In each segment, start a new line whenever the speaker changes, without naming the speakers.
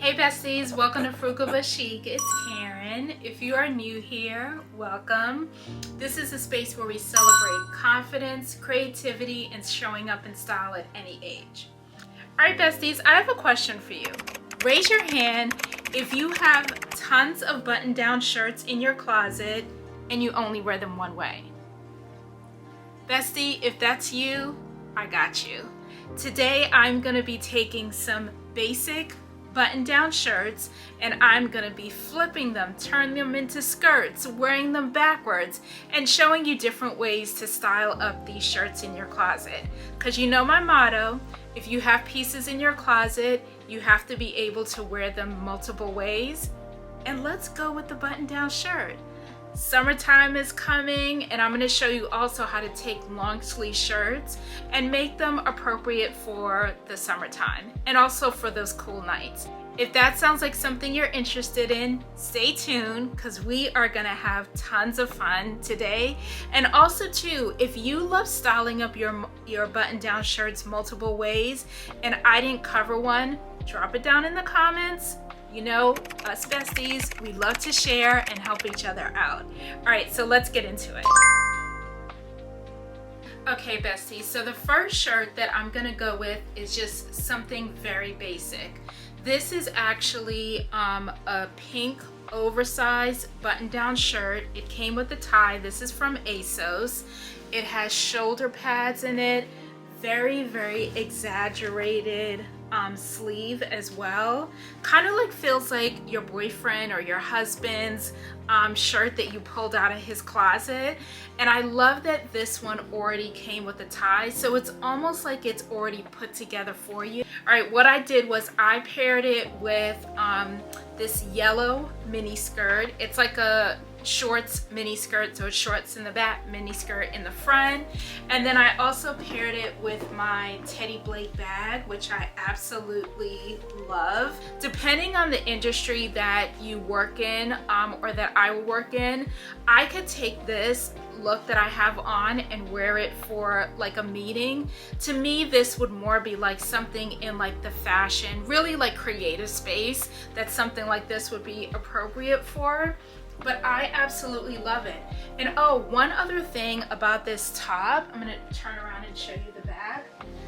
Hey besties, welcome to Frugal but Chic. It's Karen. If you are new here, welcome. This is a space where we celebrate confidence, creativity, and showing up in style at any age. Alright besties, I have a question for you. Raise your hand if you have tons of button-down shirts in your closet and you only wear them one way. Bestie, if that's you, I got you. Today I'm going to be taking some basic button-down shirts and I'm gonna be flipping them, turning them into skirts, wearing them backwards, and showing you different ways to style up these shirts in your closet. Because you know my motto, if you have pieces in your closet, you have to be able to wear them multiple ways. And let's go with the button-down shirt. Summertime is coming and I'm going to show you also how to take long sleeve shirts and make them appropriate for the summertime and also for those cool nights. If that sounds like something you're interested in, stay tuned because we are going to have tons of fun today. And also too, if you love styling up your button-down shirts multiple ways and I didn't cover one, drop it down in the comments. You know, us besties, we love to share and help each other out. All right, so let's get into it. Okay, besties, so the first shirt that I'm gonna go with is just something very basic. This is actually a pink oversized button-down shirt. It came with a tie. This is from ASOS. It has shoulder pads in it, very, very exaggerated sleeve as well. Kind of like feels like your boyfriend or your husband's shirt that you pulled out of his closet. And I love that this one already came with a tie, so it's almost like it's already put together for you. All right, what I did was I paired it with this yellow mini skirt. It's like a shorts mini skirt, so it's shorts in the back, mini skirt in the front. And then I also paired it with my Teddy Blake bag, which I absolutely love. Depending on the industry that you work in or that I work in, I could take this look that I have on and wear it for like a meeting. To me, this would more be like something in like the fashion, really like creative space that something like this would be appropriate for. But I absolutely love it. And oh, one other thing about this top, I'm gonna turn around and show you the back.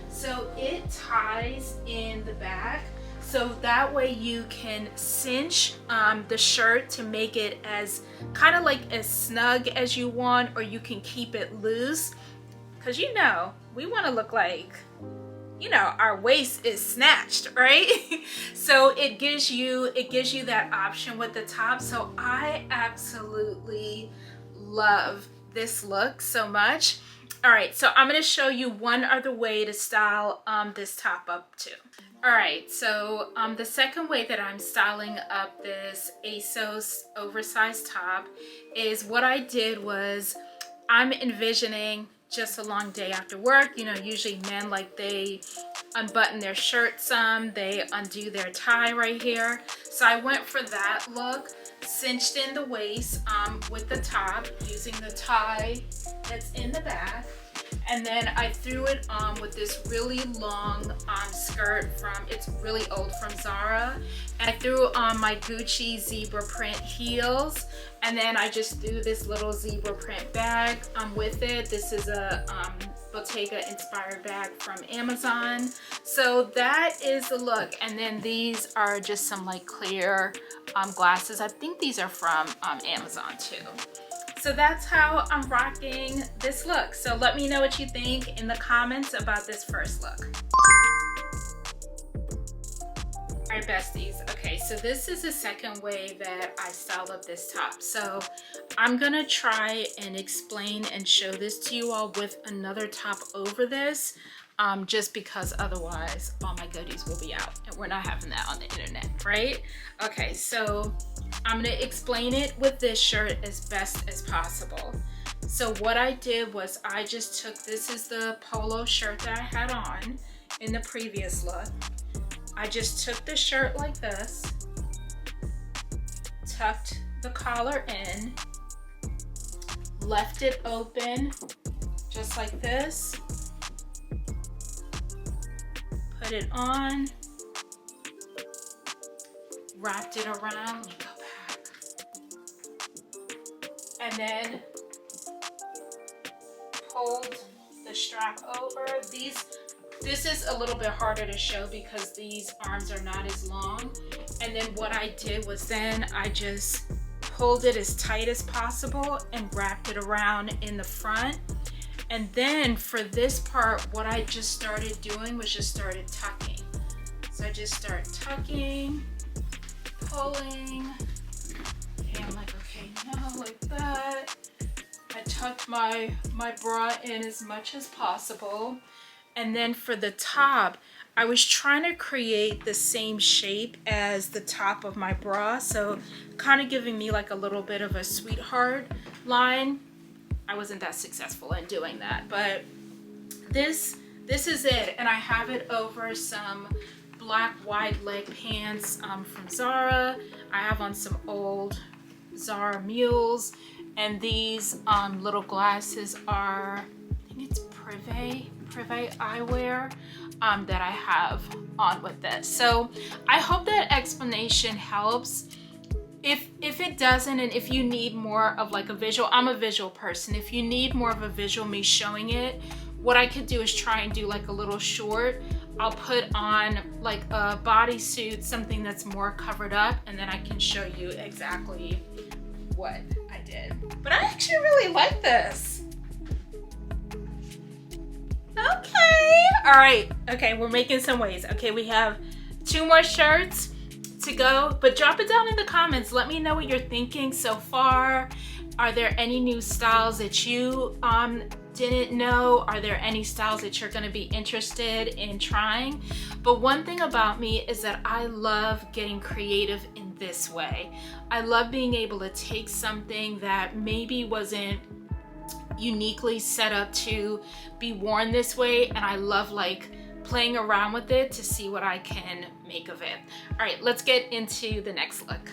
So it ties in the back, so that way you can cinch the shirt to make it as kind of like as snug as you want, or you can keep it loose. Because you know, we want to look like, you know, our waist is snatched, right? So it gives you that option with the top. So I absolutely love this look so much. All right, so I'm going to show you one other way to style this top up too. All right, so the second way that I'm styling up this ASOS oversized top is what I did was I'm envisioning just a long day after work. You know, usually men, like, they unbutton their shirt some, they undo their tie right here. So I went for that look, cinched in the waist with the top, using the tie that's in the back. And then I threw it on with this really long skirt from, it's really old, from Zara. And I threw on my Gucci zebra print heels. And then I just threw this little zebra print bag with it. This is a Bottega inspired bag from Amazon. So that is the look. And then these are just some like clear glasses. I think these are from Amazon too. So that's how I'm rocking this look. So let me know what you think in the comments about this first look. All right, besties. Okay, so this is the second way that I styled up this top. So I'm gonna try and explain and show this to you all with another top over this, just because otherwise all my goodies will be out and we're not having that on the internet, right? Okay, so I'm gonna explain it with this shirt as best as possible. So what I did was I just took, this is the polo shirt that I had on in the previous look. I just took the shirt like this, tucked the collar in, left it open just like this, put it on, wrapped it around. Let me go back. And then pulled the strap over. This is a little bit harder to show because these arms are not as long. And then what I did was then I just pulled it as tight as possible and wrapped it around in the front. And then for this part, what I just started doing was just started tucking. So I just start tucking, pulling. Okay, I'm like, okay, now like that. I tucked my bra in as much as possible. And then for the top, I was trying to create the same shape as the top of my bra. So kind of giving me like a little bit of a sweetheart line. I wasn't that successful in doing that, but this is it. And I have it over some black wide leg pants from Zara. I have on some old Zara mules. And these little glasses are, I think it's Privé eyewear that I have on with this. So I hope that explanation helps. If it doesn't, and if you need more of like a visual, I'm a visual person. If you need more of a visual me showing it, what I could do is try and do like a little short. I'll put on like a bodysuit, something that's more covered up, and then I can show you exactly what I did. But I actually really like this. Okay, all right, okay, we're making some waves. Okay, we have 2 more shirts to go, but drop it down in the comments. Let me know what you're thinking so far. Are there any new styles that you didn't know? Are there any styles that you're gonna be interested in trying? But one thing about me is that I love getting creative in this way. I love being able to take something that maybe wasn't uniquely set up to be worn this way, and I love like playing around with it to see what I can make of it. All right, let's get into the next look.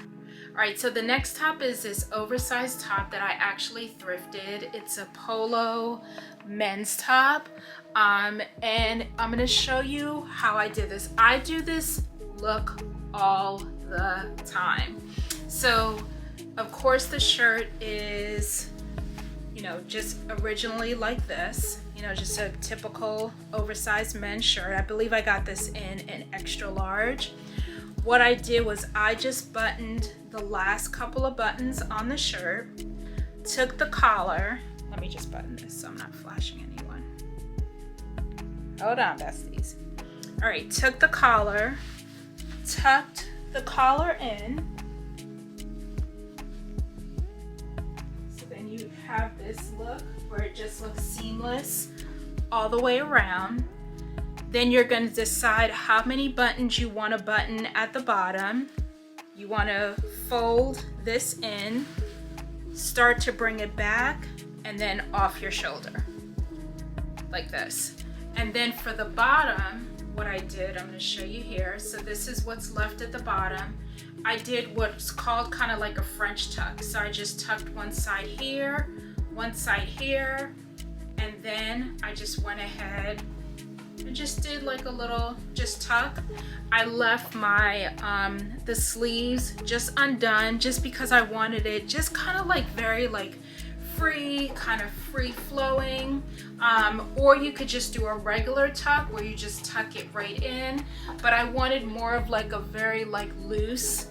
All right, so the next top is this oversized top that I actually thrifted. It's a polo men's top, and I'm gonna show you how I did this. I do this look all the time. So of course the shirt is, you know, just originally like this, you know, just a typical oversized men's shirt. I believe I got this in an extra large. What I did was I just buttoned the last couple of buttons on the shirt, took the collar. Let me just button this so I'm not flashing anyone. Hold on, besties. All right, took the collar, tucked the collar in. So then you have this look where it just looks seamless all the way around. Then you're going to decide how many buttons you want to button at the bottom. You want to fold this in, start to bring it back, and then off your shoulder, like this. And then for the bottom, what I did, I'm going to show you here. So this is what's left at the bottom. I did what's called kind of like a French tuck. So I just tucked one side here, and then I just went ahead and just did like a little just tuck. I left my the sleeves just undone just because I wanted it just kind of like very like free, kind of free flowing, or you could just do a regular tuck where you just tuck it right in, but I wanted more of like a very like loose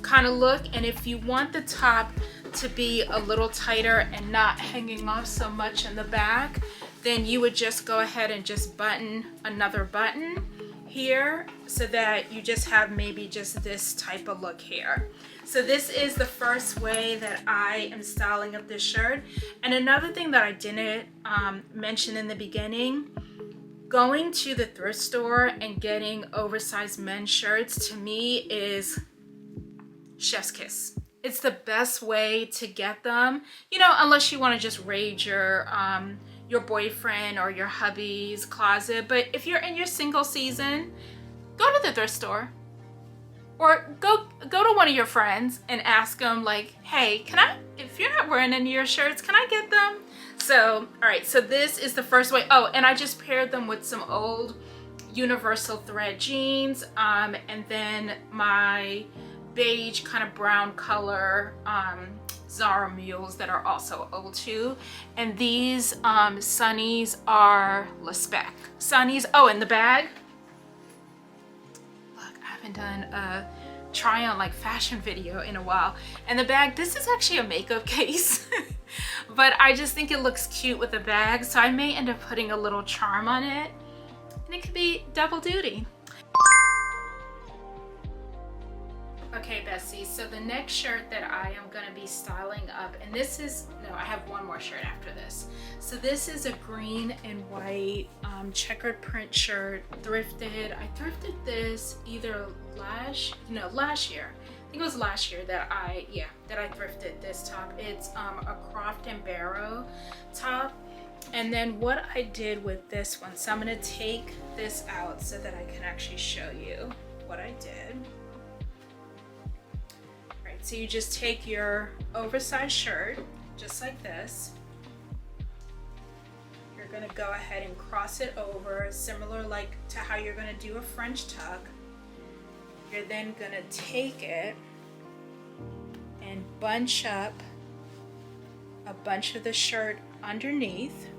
kind of look. And if you want the top to be a little tighter and not hanging off so much in the back, then you would just go ahead and just button another button here so that you just have maybe just this type of look here. So this is the first way that I am styling up this shirt. And another thing that I didn't mention in the beginning, going to the thrift store and getting oversized men's shirts to me is chef's kiss. It's the best way to get them, you know, unless you want to just raid your boyfriend or your hubby's closet. But if you're in your single season, go to the thrift store or go to one of your friends and ask them like, hey, can I, if you're not wearing any of your shirts, can I get them? So, all right, so this is the first way. Oh, and I just paired them with some old universal thread jeans, and then my beige kind of brown color Zara mules that are also old too. And these sunnies are Le Spec. Sunnies, oh, and the bag. Look, I haven't done a try on like fashion video in a while. And the bag, this is actually a makeup case. But I just think it looks cute with the bag. So I may end up putting a little charm on it. And it could be double duty. Okay, besties, so the next shirt that I am going to be styling up, and this is, no, I have one more shirt after this. So this is a green and white checkered print shirt, thrifted. I thrifted this either last year. I think it was last year that I thrifted this top. It's a Croft and Barrow top. And then what I did with this one, so I'm going to take this out so that I can actually show you what I did. So you just take your oversized shirt, just like this. You're gonna go ahead and cross it over, similar like to how you're gonna do a French tuck. You're then gonna take it and bunch up a bunch of the shirt underneath.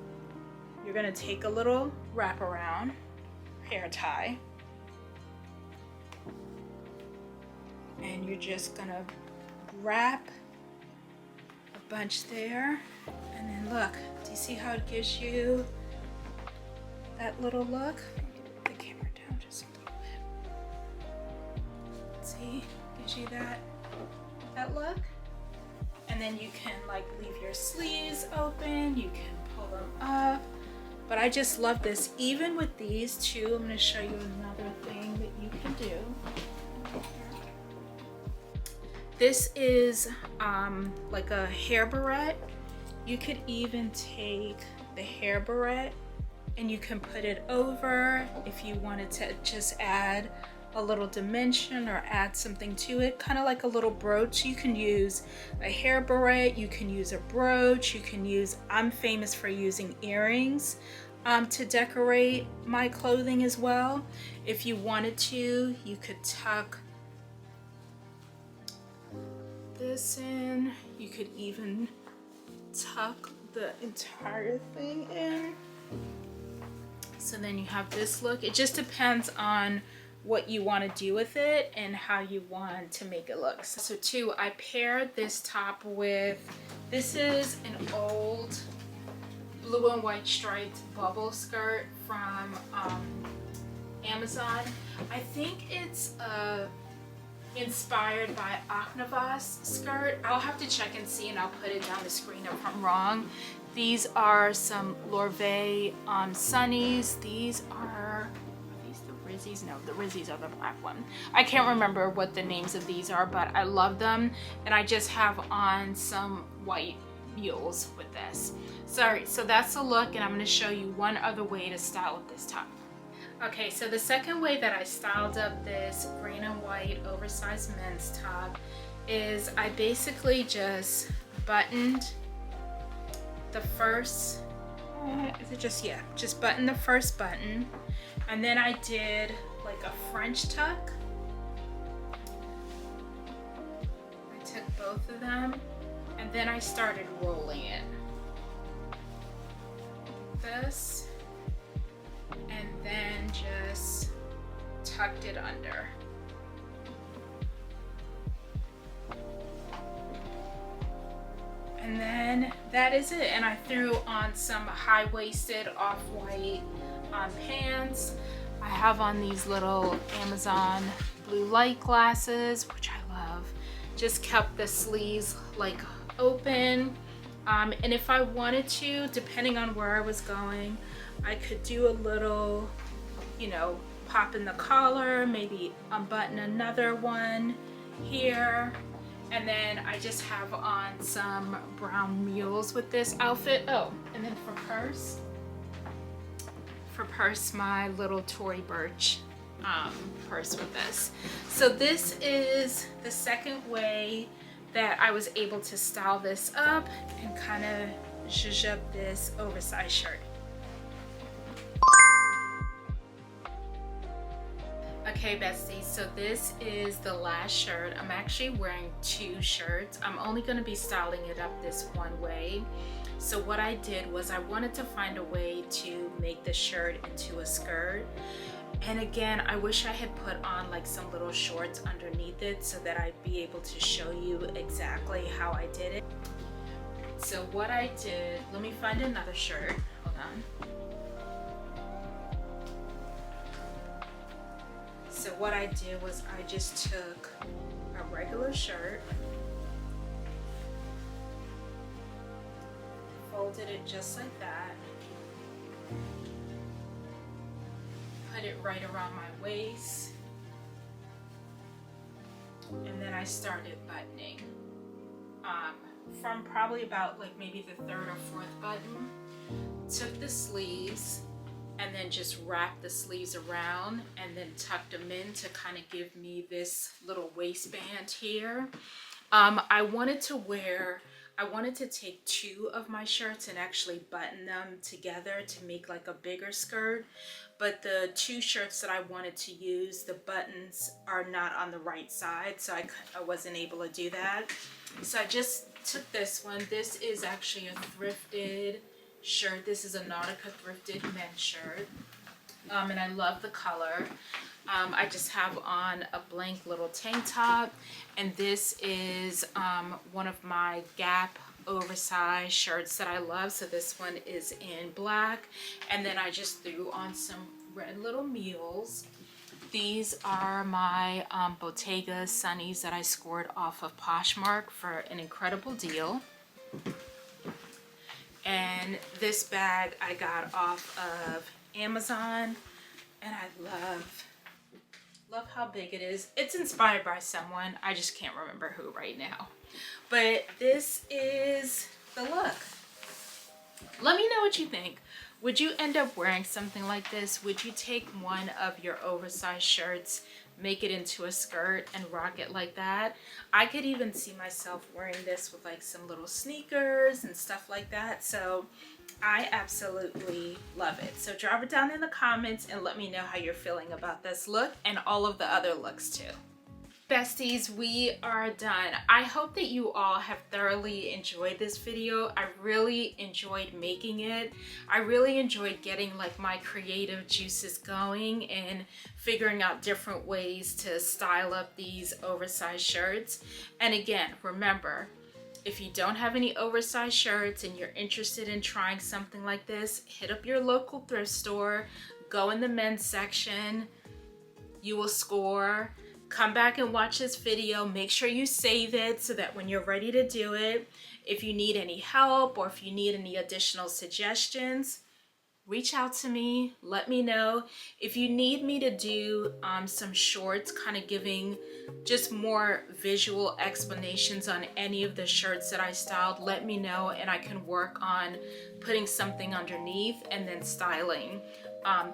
You're gonna take a little wraparound hair tie. And you're just gonna wrap a bunch there, and then look, do you see how it gives you that little look? Put the camera down just a little bit. See, gives you that look. And then you can like leave your sleeves open, you can pull them up. But I just love this. Even with these two, I'm going to show you another thing that you can do. This is like a hair barrette. You could even take the hair barrette and you can put it over if you wanted to just add a little dimension or add something to it, kind of like a little brooch. You can use a hair barrette, you can use a brooch, you can use, I'm famous for using earrings to decorate my clothing as well. If you wanted to, you could tuck this in. You could even tuck the entire thing in. So then you have this look. It just depends on what you want to do with it and how you want to make it look. So too, I paired this top with, this is an old blue and white striped bubble skirt from Amazon. I think it's inspired by Aknavas skirt. I'll have to check and see, and I'll put it down the screen if I'm wrong. These are some Lorvet sunnies. These are these the Rizzies? No, the Rizzies are the black one. I can't remember what the names of these are, but I love them. And I just have on some white mules with this. Sorry, so that's the look, and I'm gonna show you one other way to style up this top. Okay, so the second way that I styled up this green and white oversized men's top is I basically just buttoned the first, just button the first button, and then I did like a French tuck. I took both of them, and then I started rolling it. This. And then just tucked it under. And then that is it. And I threw on some high-waisted off-white pants. I have on these little Amazon blue light glasses, which I love. Just kept the sleeves like open. And if I wanted to, depending on where I was going, I could do a little, you know, pop in the collar, maybe unbutton another one here. And then I just have on some brown mules with this outfit. Oh, and then for purse, my little Tory Burch purse with this. So this is the second way that I was able to style this up and kind of zhuzh up this oversized shirt. Okay, besties, so this is the last shirt. I'm actually wearing 2 shirts. I'm only going to be styling it up this one way. So what I did was I wanted to find a way to make the shirt into a skirt. And again, I wish I had put on like some little shorts underneath it so that I'd be able to show you exactly how I did it. So what I did, let me find another shirt. Hold on. So what I did was I just took a regular shirt, folded it just like that, put it right around my waist, and then I started buttoning from probably about like maybe the 3rd or 4th button. Took the sleeves and then just wrapped the sleeves around and then tucked them in to kind of give me this little waistband here. I wanted to take 2 of my shirts and actually button them together to make like a bigger skirt, but the 2 shirts that I wanted to use, the buttons are not on the right side, so I wasn't able to do that. So I just took this one. This is actually a thrifted shirt. This is a Nautica thrifted men's shirt, and I love the color. I just have on a blank little tank top, and this is one of my Gap oversized shirts that I love. So this one is in black, and then I just threw on some red little mules. These are my Bottega Sunnies that I scored off of Poshmark for an incredible deal. And this bag I got off of Amazon, and I love how big it is. It's inspired by someone, I just can't remember who right now. But this is the look. Let me know what you think. Would you end up wearing something like this? Would you take one of your oversized shirts, make it into a skirt, and rock it like that? I could even see myself wearing this with like some little sneakers and stuff like that. So I absolutely love it. So drop it down in the comments and let me know how you're feeling about this look and all of the other looks too. Besties, we are done. I hope that you all have thoroughly enjoyed this video. I really enjoyed making it. I really enjoyed getting like my creative juices going and figuring out different ways to style up these oversized shirts. And again, remember, if you don't have any oversized shirts and you're interested in trying something like this, hit up your local thrift store, go in the men's section, you will score. Come back and watch this video. Make sure you save it so that when you're ready to do it, if you need any help or if you need any additional suggestions, reach out to me, let me know. If you need me to do some shorts kind of giving just more visual explanations on any of the shirts that I styled, let me know and I can work on putting something underneath and then styling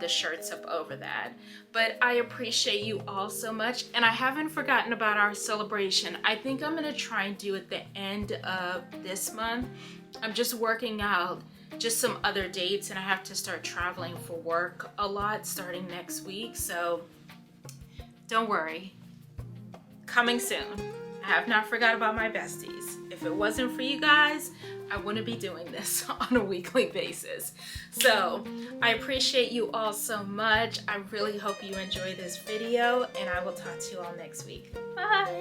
the shirts up over that. But I appreciate you all so much, and I haven't forgotten about our celebration. I think I'm gonna try and do it the end of this month. I'm just working out just some other dates, and I have to start traveling for work a lot starting next week, so don't worry, coming soon. I have not forgot about my besties. If it wasn't for you guys, I wouldn't be doing this on a weekly basis. So I appreciate you all so much. I really hope you enjoy this video, and I will talk to you all next week. Bye.